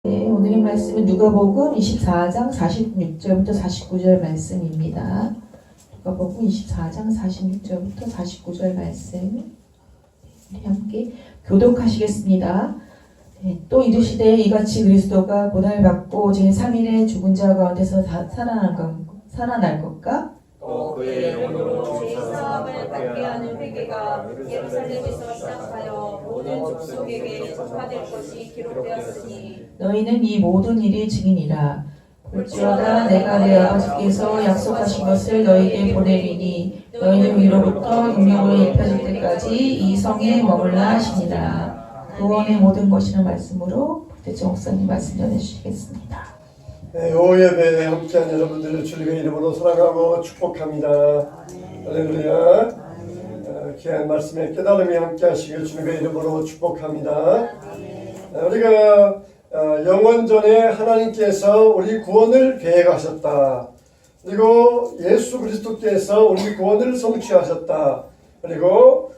네, 오늘의 말씀은 누가복음 24장 46절부터 49절 말씀입니다. 누가복음 24장 46절부터 49절 말씀 우리 함께 교독하시겠습니다. 네, 또 이르시되 이같이 그리스도가 고난을 받고 제3일에 죽은 자 가운데서 살아날 것과 또 그의 영으로 죄사함을 받게 하는 회개가 예루살렘에서 시작하여 모든 족속에게 전파될 것이 기록되었으니 너희는 이 모든 일의 증인이라. 볼지어다 내가 내 아버지께서 약속하신 것을 너희에게 보내리니 너희는 위로부터 능력으로 입혀질 때까지 이 성에 머물라 하시니라. 구원의 모든 것이라는 말씀으로 박대철 목사님 말씀 전해주시겠습니다. 네, 요 예배에 함께한 여러분들을 주님의 이름으로 사랑하고 축복합니다. 할렐루야. 귀한 말씀에 깨달음이 함께하시길 주님의 이름으로 축복합니다. 우리가 영원전에 하나님께서 우리 구원을 계획하셨다. 그리고 예수 그리스도께서 우리 구원을 성취하셨다. 그리고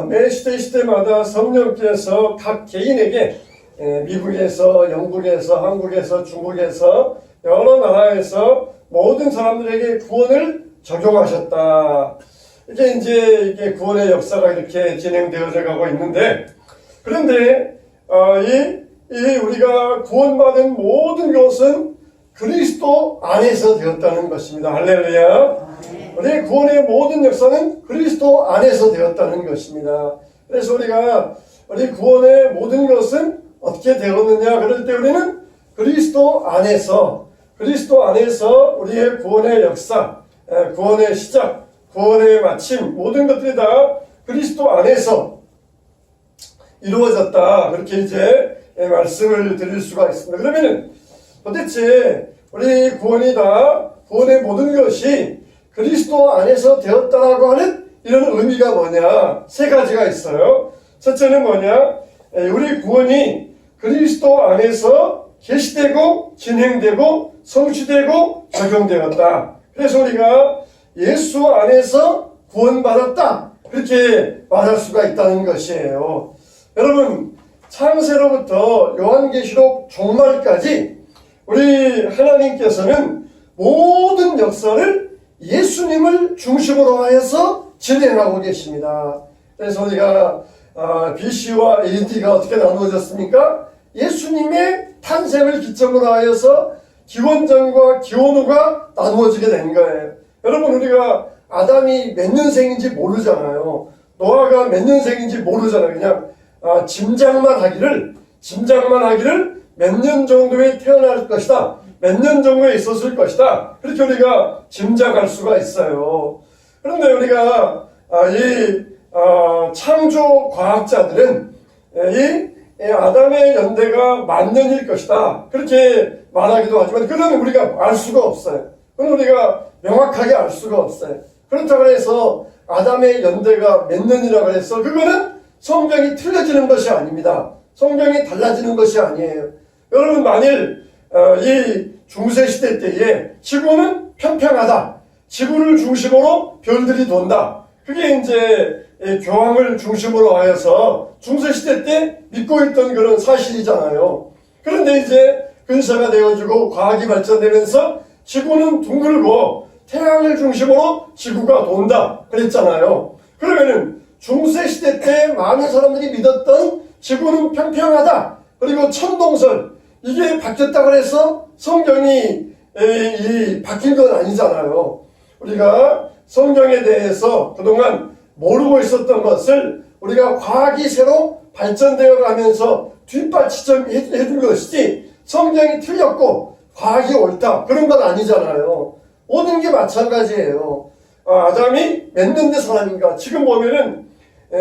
매 시대마다 성령께서 각 개인에게 미국에서, 영국에서, 한국에서, 중국에서, 여러 나라에서 모든 사람들에게 구원을 적용하셨다. 이게 구원의 역사가 이렇게 진행되어져 가고 있는데, 그런데 우리가 구원받은 모든 것은 그리스도 안에서 되었다는 것입니다. 할렐루야. 우리의 구원의 모든 역사는 그리스도 안에서 되었다는 것입니다. 그래서 우리 구원의 모든 것은 어떻게 되었느냐 그럴 때 우리는 그리스도 안에서 우리의 구원의 역사, 구원의 시작, 구원의 마침 모든 것들이 다 그리스도 안에서 이루어졌다. 그렇게 이제 말씀을 드릴 수가 있습니다. 그러면은 도대체 우리 구원의 모든 것이 그리스도 안에서 되었다라고 하는 이런 의미가 뭐냐? 세 가지가 있어요. 첫째는 뭐냐? 우리 구원이 그리스도 안에서 계시되고 진행되고 성취되고 적용되었다. 그래서 우리가 예수 안에서 구원받았다. 그렇게 말할 수가 있다는 것이에요. 여러분, 창세로부터 요한계시록 종말까지 우리 하나님께서는 모든 역사를 예수님을 중심으로 하여서 진행하고 계십니다. 그래서 우리가 BC와 AD가 어떻게 나누어졌습니까? 예수님의 탄생을 기점으로 하여서 기원전과 기원후가 나누어지게 된 거예요. 여러분, 우리가 아담이 몇 년생인지 모르잖아요. 노아가 몇 년생인지 모르잖아요. 그냥 짐작만 하기를 몇 년 정도에 태어날 것이다. 몇 년 정도에 있었을 것이다. 그렇게 우리가 짐작할 수가 있어요. 그런데 우리가 창조 과학자들은 아담의 연대가 10,000년일 것이다. 그렇게 말하기도 하지만 그건 우리가 알 수가 없어요. 그건 우리가 명확하게 알 수가 없어요. 그렇다고 해서 아담의 연대가 몇 년이라고 해서 그거는 성경이 틀려지는 것이 아닙니다. 성경이 달라지는 것이 아니에요. 여러분, 만일 이 중세시대 때에 지구는 평평하다. 지구를 중심으로 별들이 돈다. 그게 이제 교황을 중심으로 하여서 중세시대 때 믿고 있던 그런 사실이잖아요. 그런데 이제 근세가 되어지고 과학이 발전되면서 지구는 둥글고 태양을 중심으로 지구가 돈다 그랬잖아요. 그러면은 중세시대 때 많은 사람들이 믿었던 지구는 평평하다. 그리고 천동설 이게 바뀌었다 그래서 성경이 바뀐 건 아니잖아요. 우리가 성경에 대해서 그동안 모르고 있었던 것을 우리가 과학이 새로 발전되어 가면서 뒷받침 해준 것이지 성경이 틀렸고 과학이 옳다 그런 건 아니잖아요. 모든 게 마찬가지예요. 아담이 몇 년 된 사람인가? 지금 보면은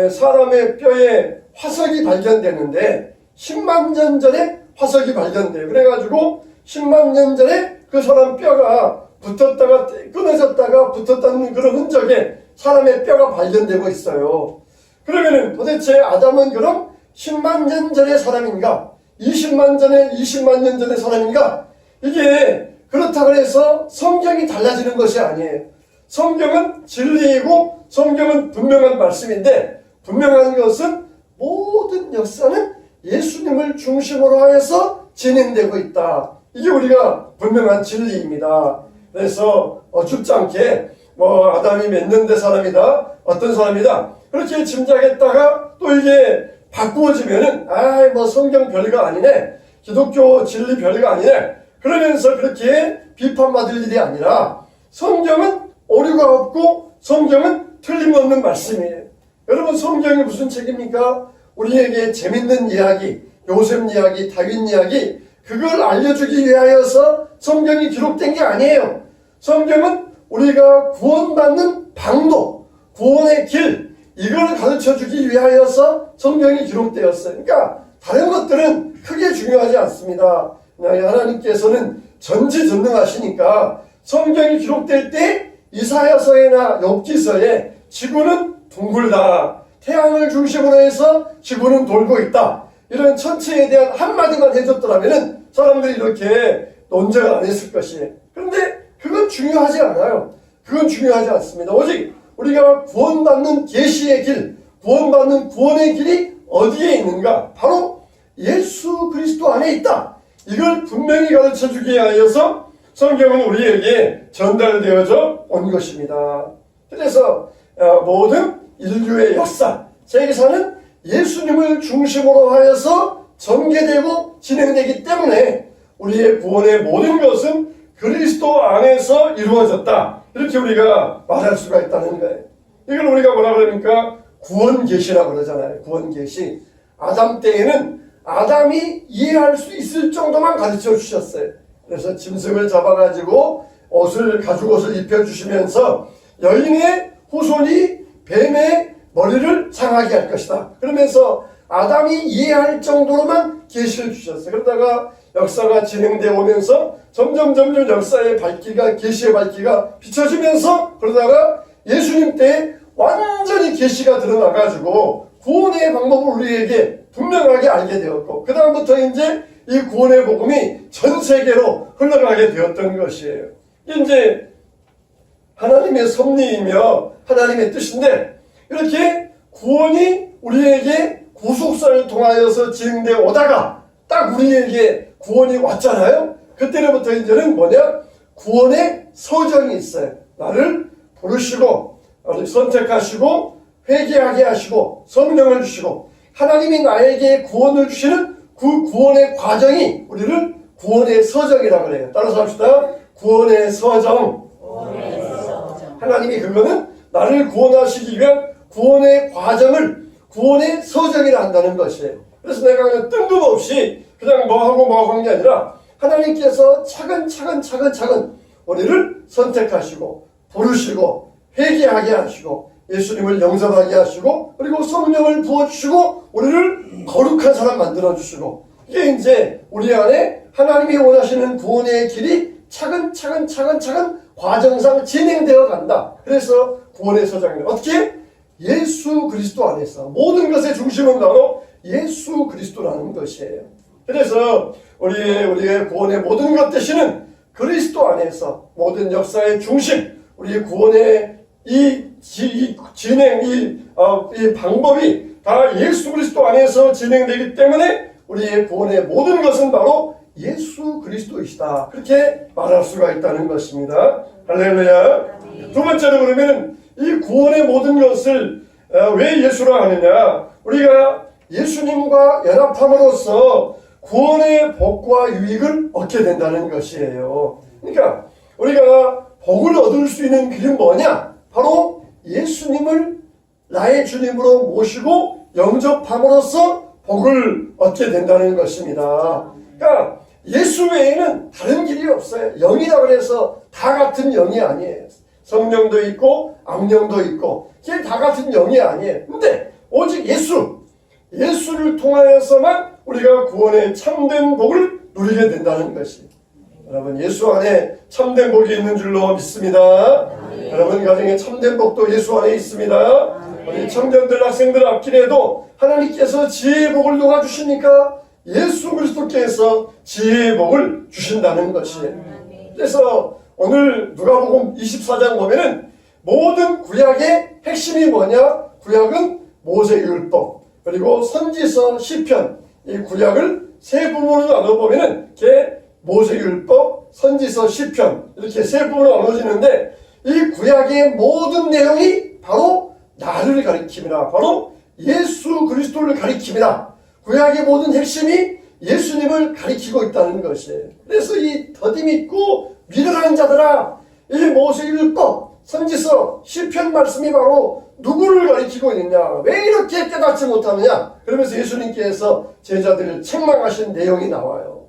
사람의 뼈에 화석이 발견되는데 10만 년 전에 화석이 발견돼요. 그래가지고 10만 년 전에 그 사람 뼈가 붙었다가 끊어졌다가 붙었다는 그런 흔적에 사람의 뼈가 발견되고 있어요. 그러면은 도대체 아담은 그럼 10만 년 전의 사람인가? 20만 년 전의 사람인가? 이게 그렇다고 해서 성경이 달라지는 것이 아니에요. 성경은 진리이고 성경은 분명한 말씀인데 분명한 것은 모든 역사는 예수님을 중심으로 하여서 진행되고 있다. 이게 우리가 분명한 진리입니다. 그래서 어줍지 않게 아담이 몇 년대 사람이다, 어떤 사람이다, 그렇게 짐작했다가 또 이게 바꾸어지면은 성경 별거 아니네, 기독교 진리 별거 아니네, 그러면서 그렇게 비판받을 일이 아니라 성경은 오류가 없고 성경은 틀림없는 말씀이에요. 여러분, 성경이 무슨 책입니까? 우리에게 재밌는 이야기, 요셉 이야기, 다윗 이야기, 그걸 알려주기 위하여서 성경이 기록된 게 아니에요. 성경은 우리가 구원받는 방도, 구원의 길, 이걸 가르쳐주기 위하여서 성경이 기록되었어요. 그러니까 다른 것들은 크게 중요하지 않습니다. 하나님께서는 전지전능하시니까 성경이 기록될 때 이사야서나 욥기서에 지구는 둥글다, 태양을 중심으로 해서 지구는 돌고 있다, 이런 천체에 대한 한마디만 해줬더라면 사람들이 이렇게 논쟁을 안 했을 것이에요. 그런데 그건 중요하지 않아요. 그건 중요하지 않습니다. 오직 우리가 구원받는 계시의 길, 구원받는 구원의 길이 어디에 있는가? 바로 예수 그리스도 안에 있다. 이걸 분명히 가르쳐주기 위하여서 성경은 우리에게 전달되어져 온 것입니다. 그래서 모든 인류의 역사, 세계사는 예수님을 중심으로 하여서 전개되고 진행되기 때문에 우리의 구원의 모든 것은 그리스도 안에서 이루어졌다, 이렇게 우리가 말할 수가 있다는 거예요. 이걸 우리가 뭐라 그러니까 구원계시라고 그러잖아요. 구원계시. 아담 때에는 아담이 이해할 수 있을 정도만 가르쳐 주셨어요. 그래서 짐승을 잡아가지고 가죽옷을 입혀주시면서 여인의 후손이 뱀의 머리를 상하게 할 것이다, 그러면서 아담이 이해할 정도로만 계시를 주셨어요. 그러다가 역사가 진행되어 오면서 점점 역사의 밝기가, 계시의 밝기가 비춰지면서, 그러다가 예수님 때 완전히 계시가 드러나가지고 구원의 방법을 우리에게 분명하게 알게 되었고, 그 다음부터 이제 이 구원의 복음이 전 세계로 흘러가게 되었던 것이에요. 이제 하나님의 섭리이며 하나님의 뜻인데, 이렇게 구원이 우리에게 구속사를 통하여서 진행되어 오다가 딱 우리에게 구원이 왔잖아요. 그때부터 이제는 구원의 서정이 있어요. 나를 부르시고 선택하시고 회개하게 하시고 성령을 주시고 하나님이 나에게 구원을 주시는 그 구원의 과정이 우리를 구원의 서정이라고 그래요. 따라서 합시다. 구원의 서정. 하나님이 그거는 나를 구원하시기 위한 구원의 과정을 구원의 서정이라 한다는 것이에요. 그래서 내가 그냥 뜬금없이 그냥 뭐 하고 한 게 아니라 하나님께서 차근차근 우리를 선택하시고 부르시고 회개하게 하시고 예수님을 영접하게 하시고 그리고 성령을 부어주시고 우리를 거룩한 사람 만들어주시고, 이게 이제 우리 안에 하나님이 원하시는 구원의 길이 차근차근 과정상 진행되어 간다. 그래서 구원의 서정입니다. 어떻게? 예수 그리스도 안에서 모든 것의 중심은 바로 예수 그리스도라는 것이에요. 그래서 우리의 구원의 모든 것 되시는 그리스도 안에서 모든 역사의 중심, 우리의 구원의 이 진행, 이 방법이 다 예수 그리스도 안에서 진행되기 때문에 우리의 구원의 모든 것은 바로 예수 그리스도이시다, 그렇게 말할 수가 있다는 것입니다. 할렐루야. 두 번째로 그러면 이 구원의 모든 것을 왜 예수라 하느냐? 우리가 예수님과 연합함으로써 구원의 복과 유익을 얻게 된다는 것이에요. 그러니까 우리가 복을 얻을 수 있는 길은 뭐냐? 바로 예수님을 나의 주님으로 모시고 영접함으로써 복을 얻게 된다는 것입니다. 그러니까 예수 외에는 다른 길이 없어요. 영이라고 해서 다 같은 영이 아니에요. 성령도 있고 악령도 있고 그게 다 같은 영이 아니에요. 근데 오직 예수를 통하여서만 우리가 구원의 참된 복을 누리게 된다는 것이, 여러분 예수 안에 참된 복이 있는 줄로 믿습니다. 여러분 가정에 참된 복도 예수 안에 있습니다. 우리 청년들 학생들 앞길에도 하나님께서 지혜의 복을 누가 주십니까? 예수 그리스도께서 지혜의 복을 주신다는 것이에요. 그래서 오늘 누가복음 24장 보면은 모든 구약의 핵심이 뭐냐? 구약은 모세율법 그리고 선지서 시편, 이 구약을 세 부분으로 나눠보면은 이렇게 모세율법, 선지서, 시편 이렇게 세 부분으로 나눠지는데 이 구약의 모든 내용이 바로 나를 가리킵니다. 바로 예수 그리스도를 가리킵니다. 구약의 모든 핵심이 예수님을 가리키고 있다는 것이에요. 그래서 이 더디 믿고 믿으라는 자들아, 이 모세율법, 선지서, 시편 말씀이 바로 누구를 가리키고 있느냐, 왜 이렇게 깨닫지 못하느냐, 그러면서 예수님께서 제자들을 책망하신 내용이 나와요.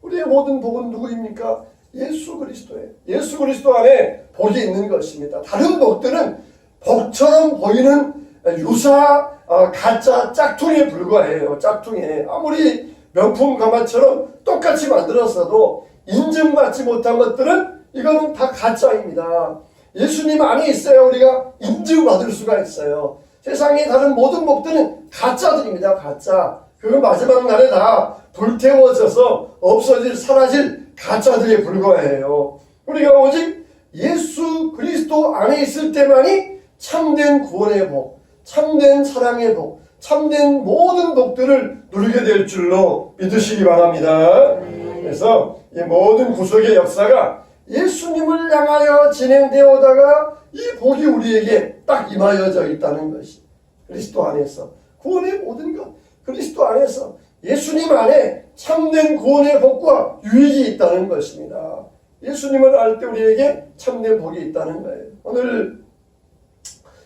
우리의 모든 복은 누구입니까? 예수 그리스도예요. 예수 그리스도 안에 복이 있는 것입니다. 다른 복들은 복처럼 보이는 유사 가짜 짝퉁에 불과해요. 짝퉁에 아무리 명품 가마처럼 똑같이 만들었어도 인증받지 못한 것들은 이거는 다 가짜입니다. 예수님 안에 있어야 우리가 인증받을 수가 있어요. 세상의 다른 모든 복들은 가짜들입니다. 가짜. 그건 마지막 날에 다 불태워져서 없어질, 사라질 가짜들에 불과해요. 우리가 오직 예수 그리스도 안에 있을 때만이 참된 구원의 복, 참된 사랑의 복, 참된 모든 복들을 누리게 될 줄로 믿으시기 바랍니다. 그래서 이 모든 구속의 역사가 예수님을 향하여 진행되어 오다가 이 복이 우리에게 딱 임하여져 있다는 것이 그리스도 안에서 구원의 모든 것, 그리스도 안에서 예수님 안에 참된 구원의 복과 유익이 있다는 것입니다. 예수님을 알 때 우리에게 참된 복이 있다는 거예요. 오늘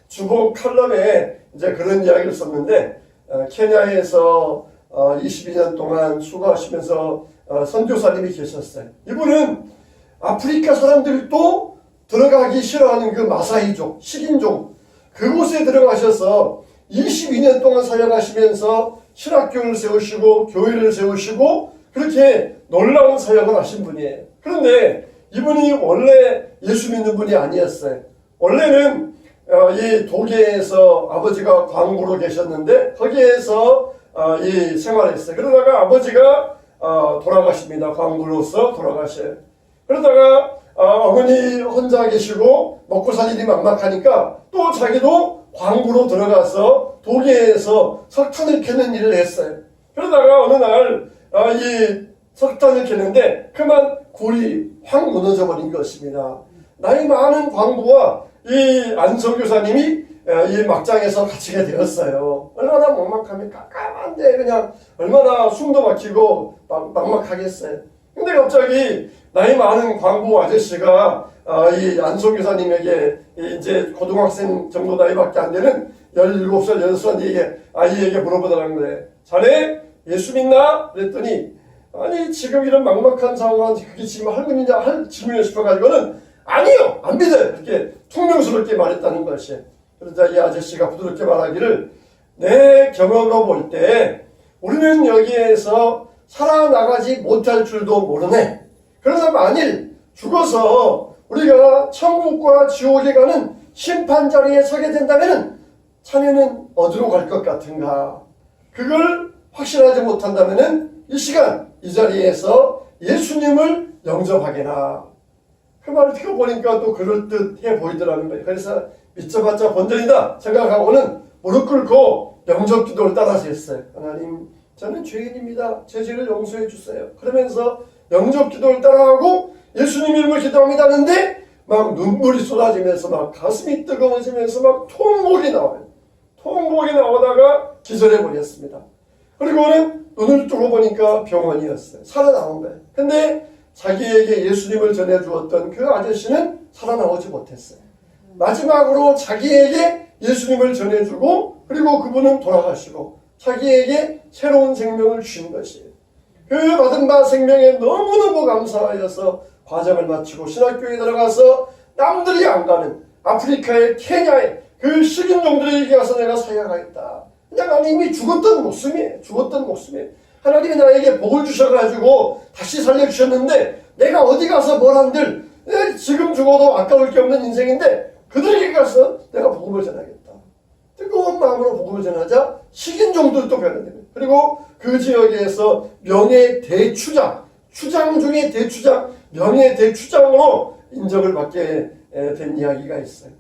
주보 칼럼에 이제 그런 이야기를 썼는데 케냐에서 22년 동안 수고하시면서 선교사님이 계셨어요. 이분은 아프리카 사람들도 들어가기 싫어하는 그 마사이족, 식인종 그곳에 들어가셔서 22년 동안 사역하시면서 신학교를 세우시고 교회를 세우시고 그렇게 놀라운 사역을 하신 분이에요. 그런데 이분이 원래 예수 믿는 분이 아니었어요. 원래는 이 도계에서 아버지가 광부로 계셨는데 거기에서 이 생활했어요. 그러다가 아버지가 돌아가십니다. 광부로서 돌아가셔요. 그러다가 어머니 혼자 계시고 먹고 살 일이 막막하니까 또 자기도 광부로 들어가서 도계에서 석탄을 캐는 일을 했어요. 그러다가 어느 날 이 석탄을 캐는데 그만 굴이 확 무너져 버린 것입니다. 나이 많은 광부와 이 안성교사님이 이 막장에서 갇히게 되었어요. 얼마나 막막하면 깜깜한데 그냥 얼마나 숨도 막히고 막막하겠어요. 근데 갑자기 나이 많은 광부 아저씨가 이 안성교사님에게 이제 고등학생 정도 나이밖에 안 되는 17살, 16살 아이에게 물어보더라는 거예요. 자네 예수 믿나? 그랬더니 아니 지금 이런 막막한 상황 그게 지금 할머니냐 할 질문을 싶어가지고는 아니요 안 믿어요 이렇게 퉁명스럽게 말했다는 것이. 그러자 이 아저씨가 부드럽게 말하기를 내 경험으로 볼 때 우리는 여기에서 살아나가지 못할 줄도 모르네. 그러나 만일 죽어서 우리가 천국과 지옥에 가는 심판 자리에 서게 된다면 자네는 어디로 갈 것 같은가? 그걸 확신하지 못한다면 이 시간 이 자리에서 예수님을 영접하게나. 그 말을 들어보니까 또 그럴듯해 보이더라는 거예요. 그래서 믿자봤자 본전이다 생각하고는 무릎 꿇고 영접 기도를 따라서 했어요. 하나님 저는 죄인입니다. 제 죄를 용서해 주세요. 그러면서 영접 기도를 따라하고 예수님 이름을 기도합니다 하는데 막 눈물이 쏟아지면서 막 가슴이 뜨거워지면서 막 통곡이 나와요. 통곡이 나오다가 기절해 버렸습니다. 그리고는 눈을 뜨고 보니까 병원이었어요. 살아나온 거예요. 근데 자기에게 예수님을 전해주었던 그 아저씨는 살아나오지 못했어요. 마지막으로 자기에게 예수님을 전해주고 그리고 그분은 돌아가시고 자기에게 새로운 생명을 주신 것이에요. 그 받은 바 생명에 너무너무 감사하여서 과정을 마치고 신학교에 들어가서 남들이 안 가는 아프리카의 케냐의 그 식인종들에게 가서 내가 사역하겠다. 그냥 하나님이 죽었던 목숨이에요. 죽었던 목숨이에요. 하나님이 나에게 복을 주셔가지고 다시 살려주셨는데 내가 어디 가서 뭘 한들 지금 죽어도 아까울 게 없는 인생인데 그들에게 가서 내가 복음을 전하겠다. 뜨거운 마음으로 복음을 전하자 식인종들도 변화됩니다. 그리고 그 지역에서 명예대추장, 추장 중에 대추장, 명예대추장으로 인정을 받게 된 이야기가 있어요.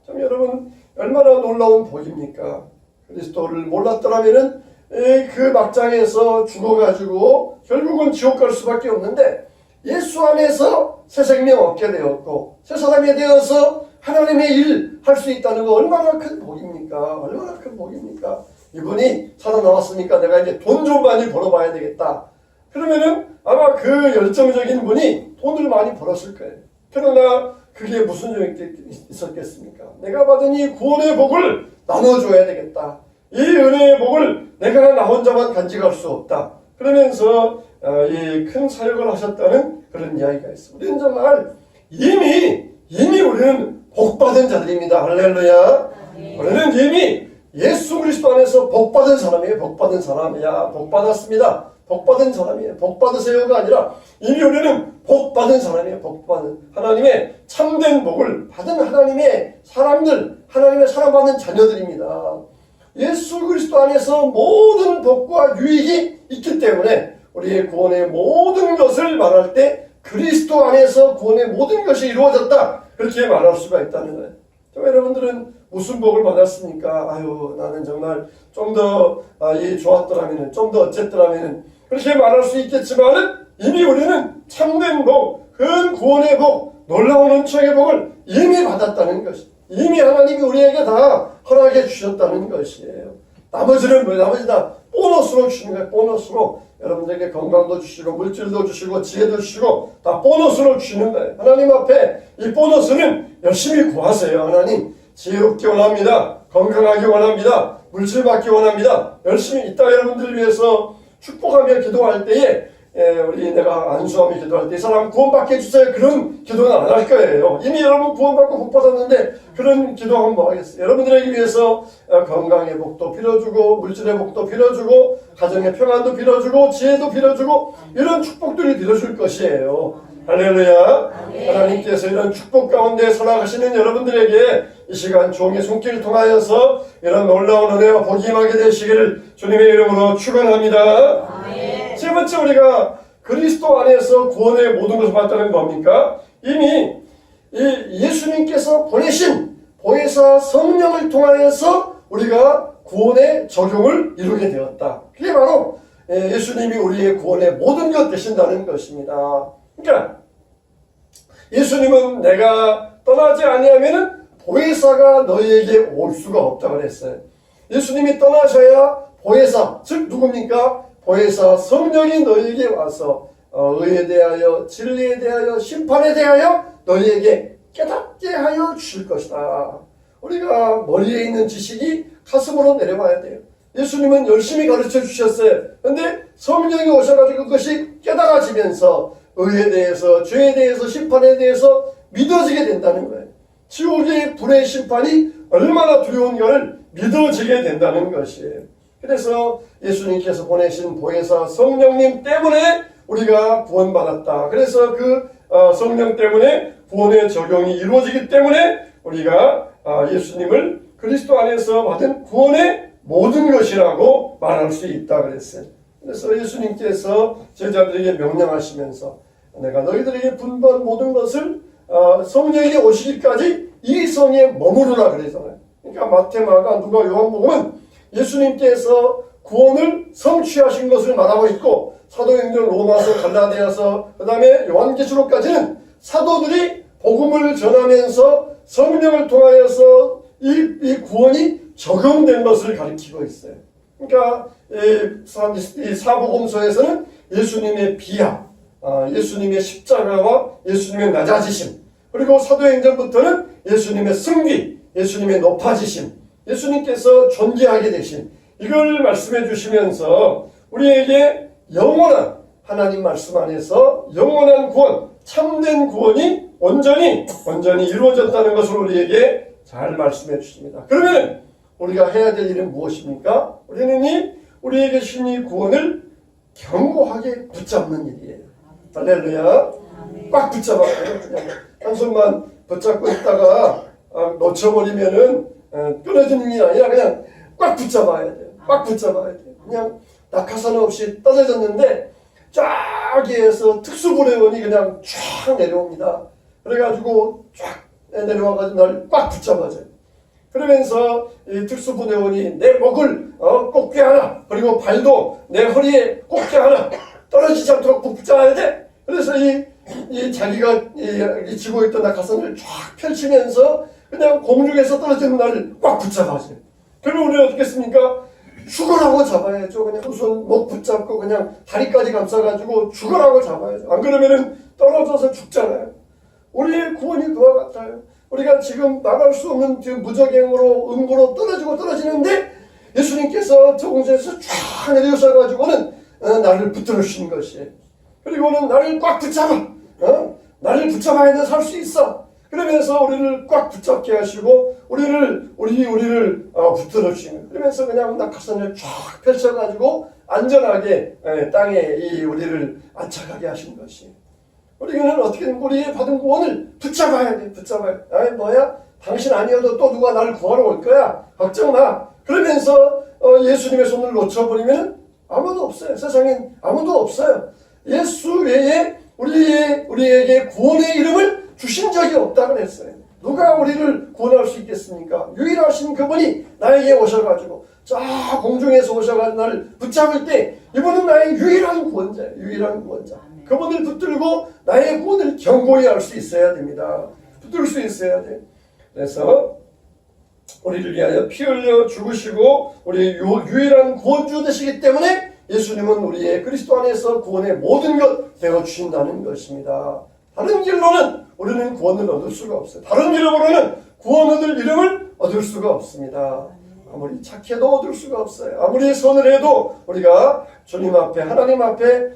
참 여러분 얼마나 놀라운 복입니까? 그리스도를 몰랐더라면은 그 막장에서 죽어가지고 결국은 지옥 갈 수밖에 없는데 예수 안에서 새 생명 얻게 되었고 새 사람이 되어서 하나님의 일 할 수 있다는 거 얼마나 큰 복입니까? 얼마나 큰 복입니까? 이분이 살아나왔으니까 내가 이제 돈 좀 많이 벌어봐야 되겠다. 그러면은 아마 그 열정적인 분이 돈을 많이 벌었을 거예요. 그러나 그게 무슨 용이 있었겠습니까? 내가 받은 이 구원의 복을 나눠줘야 되겠다. 이 은혜의 복을 내가 나 혼자만 간직할 수 없다. 그러면서 이 큰 사역을 하셨다는 그런 이야기가 있습니다. 우리는 정말 이미 우리는 복받은 자들입니다. 할렐루야. 우리는 이미 예수 그리스도 안에서 복받은 사람이에요. 복받은 사람이야. 복받았습니다. 복받은 사람이에요. 복받으세요가 아니라 이미 우리는 복받은 사람이에요. 복받은 하나님의 참된 복을 받은 하나님의 사람들, 하나님의 사랑받는 자녀들입니다. 예수 그리스도 안에서 모든 복과 유익이 있기 때문에 우리의 구원의 모든 것을 말할 때 그리스도 안에서 구원의 모든 것이 이루어졌다. 그렇게 말할 수가 있다는 거예요. 여러분들은 무슨 복을 받았습니까? 아유, 나는 정말 좀 더 좋았더라면은, 좀 더 어쨌더라면은 그렇게 말할 수 있겠지만은 이미 우리는 참된 복, 큰 구원의 복, 놀라운 은총의 복을 이미 받았다는 것이, 이미 하나님이 우리에게 다 허락해 주셨다는 것이에요. 나머지는 뭐예요? 나머지 다 보너스로 주시는 거예요. 보너스로. 여러분들에게 건강도 주시고 물질도 주시고 지혜도 주시고 다 보너스로 주시는 거예요. 하나님 앞에 이 보너스는 열심히 구하세요. 하나님 지혜롭게 원합니다. 건강하게 원합니다. 물질 받기 원합니다. 열심히 이따 여러분들을 위해서 축복하며 기도할 때에 내가 안수하며 기도할 때 이 사람 구원받게 해주세요. 그런 기도는 안 할 거예요. 이미 여러분 구원받고 복 받았는데 그런 기도하면 뭐 하겠어요. 여러분들에게 위해서 건강의 복도 빌어주고 물질의 복도 빌어주고 가정의 평안도 빌어주고 지혜도 빌어주고 이런 축복들을 빌어줄 것이에요. 할렐루야. 하나님께서 이런 축복 가운데 살아가시는 여러분들에게 이 시간 종의 손길을 통하여서 이런 놀라운 은혜와 복이 임하게 되시기를 주님의 이름으로 축원합니다. 세 번째, 우리가 그리스도 안에서 구원의 모든 것을 받다는 뭡니까? 이미 예수님께서 보내신 보혜사 성령을 통하여서 우리가 구원의 적용을 이루게 되었다. 그게 바로 예수님이 우리의 구원의 모든 것 되신다는 것입니다. 그러니까 예수님은 내가 떠나지 아니하면은 보혜사가 너희에게 올 수가 없다고 그랬어요. 예수님이 떠나셔야 보혜사, 즉 누굽니까? 보혜사 성령이 너희에게 와서 의에 대하여 진리에 대하여 심판에 대하여 너희에게 깨닫게 하여 주실 것이다. 우리가 머리에 있는 지식이 가슴으로 내려와야 돼요. 예수님은 열심히 가르쳐 주셨어요. 그런데 성령이 오셔가지고 그것이 깨달아지면서 의에 대해서 죄에 대해서 심판에 대해서 믿어지게 된다는 거예요. 지옥의 불의 심판이 얼마나 두려운가를 믿어지게 된다는 것이에요. 그래서 예수님께서 보내신 보혜사 성령님 때문에 우리가 구원받았다. 그래서 그 성령 때문에 구원의 적용이 이루어지기 때문에 우리가 예수님을 그리스도 안에서 받은 구원의 모든 것이라고 말할 수 있다 그랬어요. 그래서 예수님께서 제자들에게 명령하시면서 내가 너희들에게 분부한 모든 것을 성령이 오시기까지 이 성에 머무르라 그러잖아요. 그러니까 마태, 마가, 누가, 요한복음은 예수님께서 구원을 성취하신 것을 말하고 있고 사도행전, 로마서, 갈라디아서, 그 다음에 요한계시록까지는 사도들이 복음을 전하면서 성령을 통하여서 이 구원이 적용된 것을 가리키고 있어요. 그러니까 이 사복음서에서는 예수님의 비하, 예수님의 십자가와 예수님의 낮아지심, 그리고 사도행전부터는 예수님의 승리, 예수님의 높아지심, 예수님께서 존귀하게 되신 이걸 말씀해 주시면서 우리에게 영원한 하나님 말씀 안에서 영원한 구원, 참된 구원이 온전히 이루어졌다는 것을 우리에게 잘 말씀해 주십니다. 그러면 우리가 해야 될 일은 무엇입니까? 우리는 우리에게 주신 이 구원을 견고하게 붙잡는 일이에요. 할렐루야. 꽉 붙잡아야 돼요. 그냥 한 손만 붙잡고 있다가 놓쳐버리면은 끊어지는 일이 아니라 그냥 꽉 붙잡아야 돼요. 꽉 붙잡아야 돼요. 그냥 낙하산 없이 떨어졌는데 저기에서 특수부대원이 그냥 쫙 내려옵니다. 그래가지고 쫙 내려와가지고 날 꽉 붙잡아줘요. 그러면서 이 특수부대원이 내 목을 꼭 꿰하라. 그리고 발도 내 허리에 꼭 꿰하라. 떨어지지 않도록 붙잡아야 돼. 그래서 이 자기가 이 쥐고 있던 낙하산을 쫙 펼치면서 그냥 공중에서 떨어지는 날을 꽉 붙잡아줘요. 그러면 우리는 어떻게 했습니까? 죽으라고 잡아야죠. 그냥 우선 목 붙잡고 그냥 다리까지 감싸가지고 죽으라고 잡아야죠. 안 그러면은 떨어져서 죽잖아요. 우리의 구원이 그와 같아요. 우리가 지금 나갈 수 없는 무적행으로 음부로 떨어지는데 예수님께서 저 공중에서 쫙 내려오셔가지고는 나를 붙들어 주신 것이에요. 그리고는 나를 꽉 붙잡아. 나를 붙잡아야 살 수 있어. 그러면서 우리를 꽉 붙잡게 하시고 우리를 붙들어 주시는. 그러면서 그냥 낙하산을 쫙 펼쳐가지고 안전하게 땅에 우리를 안착하게 하신 것이에요. 우리는 어떻게든 우리의 받은 구원을 붙잡아야 돼. 붙잡아야 돼. 뭐야? 당신 아니어도 또 누가 나를 구하러 올 거야. 걱정 마. 그러면서 예수님의 손을 놓쳐버리면 아무도 없어요. 세상엔 아무도 없어요. 예수 외에 우리에게 구원의 이름을 주신 적이 없다고 했어요. 누가 우리를 구원할 수 있겠습니까? 유일하신 그분이 나에게 오셔가지고 저 공중에서 오셔가지고 나를 붙잡을 때 이분은 나의 유일한 구원자예요. 유일한 구원자. 그분을 붙들고 나의 구원을 견고히 할 수 있어야 됩니다. 붙들 수 있어야 돼. 그래서 우리를 위하여 피 흘려 죽으시고 우리의 유일한 구원주 되시기 때문에 예수님은 우리의 그리스도 안에서 구원의 모든 것 되어주신다는 것입니다. 다른 길로는 우리는 구원을 얻을 수가 없어요. 다른 이름으로는 구원 얻을 이름을 얻을 수가 없습니다. 아무리 착해도 얻을 수가 없어요. 아무리 선을 해도 우리가 주님 앞에 하나님 앞에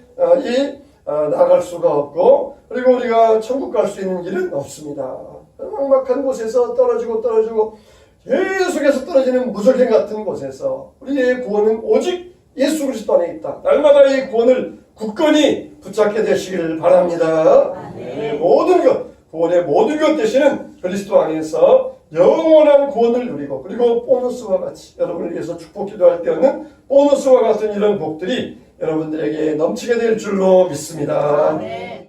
나갈 수가 없고 그리고 우리가 천국 갈 수 있는 길은 없습니다. 막막한 곳에서 떨어지고 계속해서 떨어지는 무적행 같은 곳에서 우리의 구원은 오직 예수 그리스도 안에 있다. 날마다 이 구원을 굳건히 붙잡게 되시기를 바랍니다. 모든 것, 구원의 모든 것 되시는 그리스도 안에서 영원한 구원을 누리고 그리고 보너스와 같이 여러분을 위해서 축복 기도할 때는 보너스와 같은 이런 복들이 여러분들에게 넘치게 될 줄로 믿습니다.